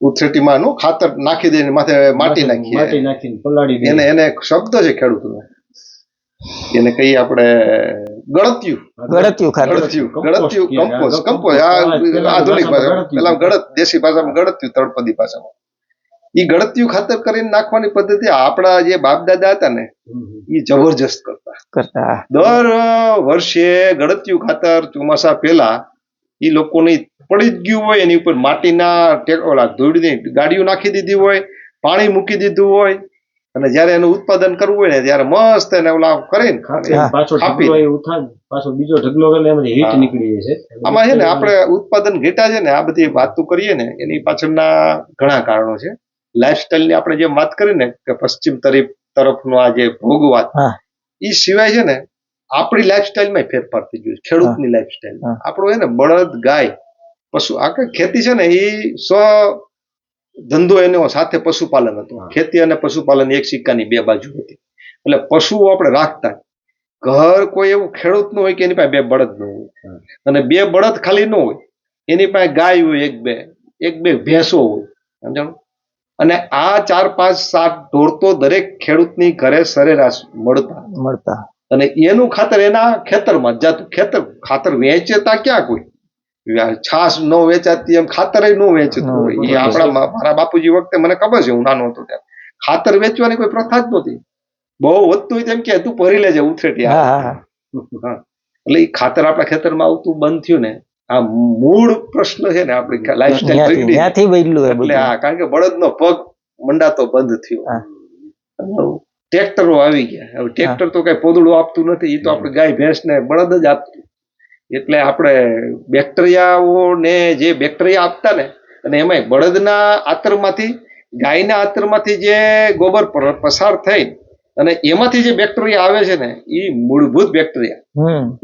ઉથેટીમાં નો ખાતર નાખી દઈને માથે માટી નાખીને પલાળી દઈએ. એને એક શબ્દ છે ખેડૂતનો, એને કહીએ આપણે ગળતિયું ખાતર, કમ્પોસ્ટ આધુનિક ભાષામાં, પેલા દેશી ભાષામાં ગળતિયું, તળપદી ભાષામાં. ઈ ગળતિયું ખાતર કરીને નાખવાની પદ્ધતિ આપણા જે બાપ દાદા હતા ને એ જબરજસ્ત કરતા. દર વર્ષે ગળતિયું ખાતર ચોમાસા પહેલા ઈ લોકોની પડી જ ગયું હોય, એની ઉપર માટીના ઓલા ધૂળની ગાડીઓ નાખી દીધી હોય, પાણી મૂકી દીધું હોય, અને જયારે એનું ઉત્પાદન કરવું હોય ને ત્યારે મસ્ત એને ઓલા કરીને પાછો બીજો ઢગલો કરે એમાંથી હીટ નીકળી જાય છે. આમાં છે ને આપણે ઉત્પાદન ઘેટા છે ને આ બધી વાતો કરીએ ને એની પાછળના ઘણા કારણો છે. લાઈફસ્ટાઈલ ની આપણે જેમ વાત કરી ને કે પશ્ચિમ તરફનો આ જે ભોગવાદ, એ સિવાય છે ને આપણી લાઈફસ્ટાઈલમાં ફેરફાર થઈ ગયો છે. ખેડૂતની લાઈફસ્ટાઈલ આપણો છે ને બળદ ગાય પશુ આ ખેતી છે ને એ ધંધો એનો સાથે પશુપાલન હતું. ખેતી અને પશુપાલન એક સિક્કાની બે બાજુ હતી. એટલે પશુઓ આપણે રાખતા. ઘર કોઈ એવું ખેડૂત નું હોય કે એની પાસે બે બળદ ન હોય, અને બે બળદ ખાલી ન હોય, એની પાસે ગાય હોય એક બે ભેંસો હોય, સમજાણું? અને આ 4, 5, 7 ઢોર તો દરેક ખેડૂતની ઘરે સરેરાશ મળતા, અને એનું ખાતર એના ખેતરમાં જ જાતું. ખાતર વેચતા ક્યાં કોઈ, છાસ ન વેચાતી એમ ખાતર ન વેચતું હોય. એ આપણા મારા બાપુજી વખતે મને ખબર છે, હું નાનો હતો ત્યારે ખાતર વેચવાની કોઈ પ્રથા જ નહોતી. બહુ વધતું હોય તેમ કે તું ભરી લેજે ઉથેટી. એટલે એ ખાતર આપણા ખેતરમાં આવતું બંધ થયું ને, આ મૂળ પ્રશ્ન છે ને આપણી લાઈફસ્ટાઈલ બગડી. એટલે કારણ કે બળદનો પગ મંડાતો બંધ થયો, ટ્રેક્ટરો આવી ગયા. હવે ટ્રેક્ટર તો કઈ પોદડું આપતું નથી, એ તો આપણે ગાય ભેંસ ને બળદ જ આપતું. એટલે આપણે બેક્ટેરિયાઓને જે બેક્ટેરિયા આપતા ને, અને એમાં બળદના આતરમાંથી ગાયના આતરમાંથી જે ગોબર પસાર થઈ અને એમાંથી જે બેક્ટેરિયા આવે છે ને એ મૂળભૂત બેક્ટેરિયા,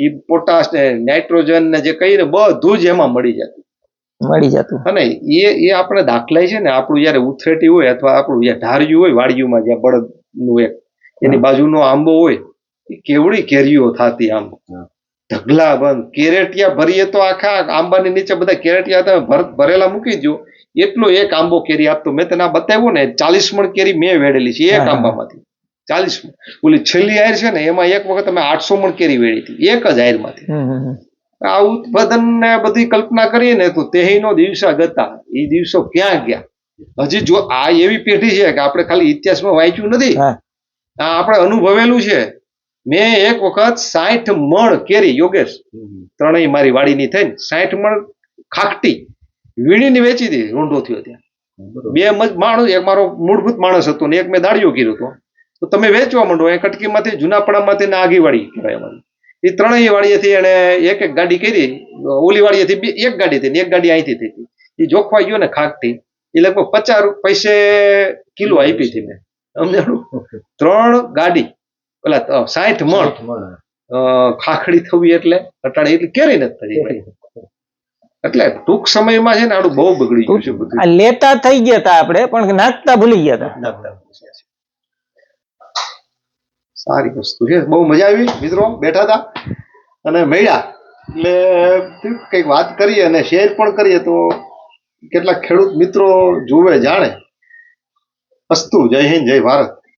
એ પોટાશ ને નાઇટ્રોજન ને જે કહીને બધું જ એમાં મળી જતું. અને એ આપણે દાખલાય છે ને આપણું જયારે ઉથેટી હોય અથવા આપણું જ્યાં ધાર્યું હોય વાડિયુંમાં, જ્યાં બળદ નું એની બાજુનો આંબો હોય, એ કેવડી કેરીઓ થતી. આમ ઢગલા બંધ કેરેટિયા ભરીએ તો આખા આંબાની નીચે બધા કેરેટિયા તમે ભરેલા મૂકી દો એટલો એક આંબો કેરી આપતો. મેં તને બતાવ્યું ને 40 મણ કેરી મેં વેડેલી છે એક આંબામાંથી. 40 મણ. ઓલી છેલ્લી આયર છે ને એમાં એક વખત અમે 800 મણ કેરી વેડી હતી એક જ આયરમાંથી. આ ઉત્પાદન ને બધી કલ્પના કરીએ ને તો તેહીનો દિવસો ગતા. એ દિવસો ક્યાં ગયા? હજી જો આ એવી પેઢી છે કે આપણે ખાલી ઇતિહાસમાં વાંચ્યું નથી, આ આપણે અનુભવેલું છે. મેં એક વખત 60 મણ કેરી, યોગેશ, ત્રણેય મારી વાડીની થઈને 60 મણ ખાખટી વીણીને વેચી હતી. રોંઢો થયો ત્યાં. બે માણસ, એક મારો મૂળભૂત માણસ હતો ને એક મેં દાડિયો કર્યો હતો. તો તમે વેચવા માંડો. એ કટકીમાંથી જુનાપડામાંથી ને આગી વાડી કહેવાય અમારી. એ ત્રણેય વાડીએથી એને એક ગાડી કરી. ઓલી વાડીએથી એક ગાડી થઈ, એક ગાડી અહીંથી થઈ હતી. એ જોખવાઈ ગયો ને ખાખટી, એ લગભગ 50 પૈસે કિલો આપી હતી મેં. સમજાણું? 3 ગાડી પેલા 60 મણ ખાખડી થવી એટલે અટાણે એટલી કેરી નથી થતી. એટલે ટૂંક સમયમાં છે ને આડું બહુ બગડી ગયું છે બધું. લેતા થઈ ગયા હતા આપણે, પણ નાખતા ભૂલી ગયા હતા. સારી વસ્તુ છે, બહુ મજા આવી. મિત્રો બેઠા હતા અને મળ્યા એટલે કંઈક વાત કરીએ અને શેર પણ કરીએ તો કેટલાક ખેડૂત મિત્રો જોવે જાણે. અસ્તુ. જય હિન્દ, જય ભારત.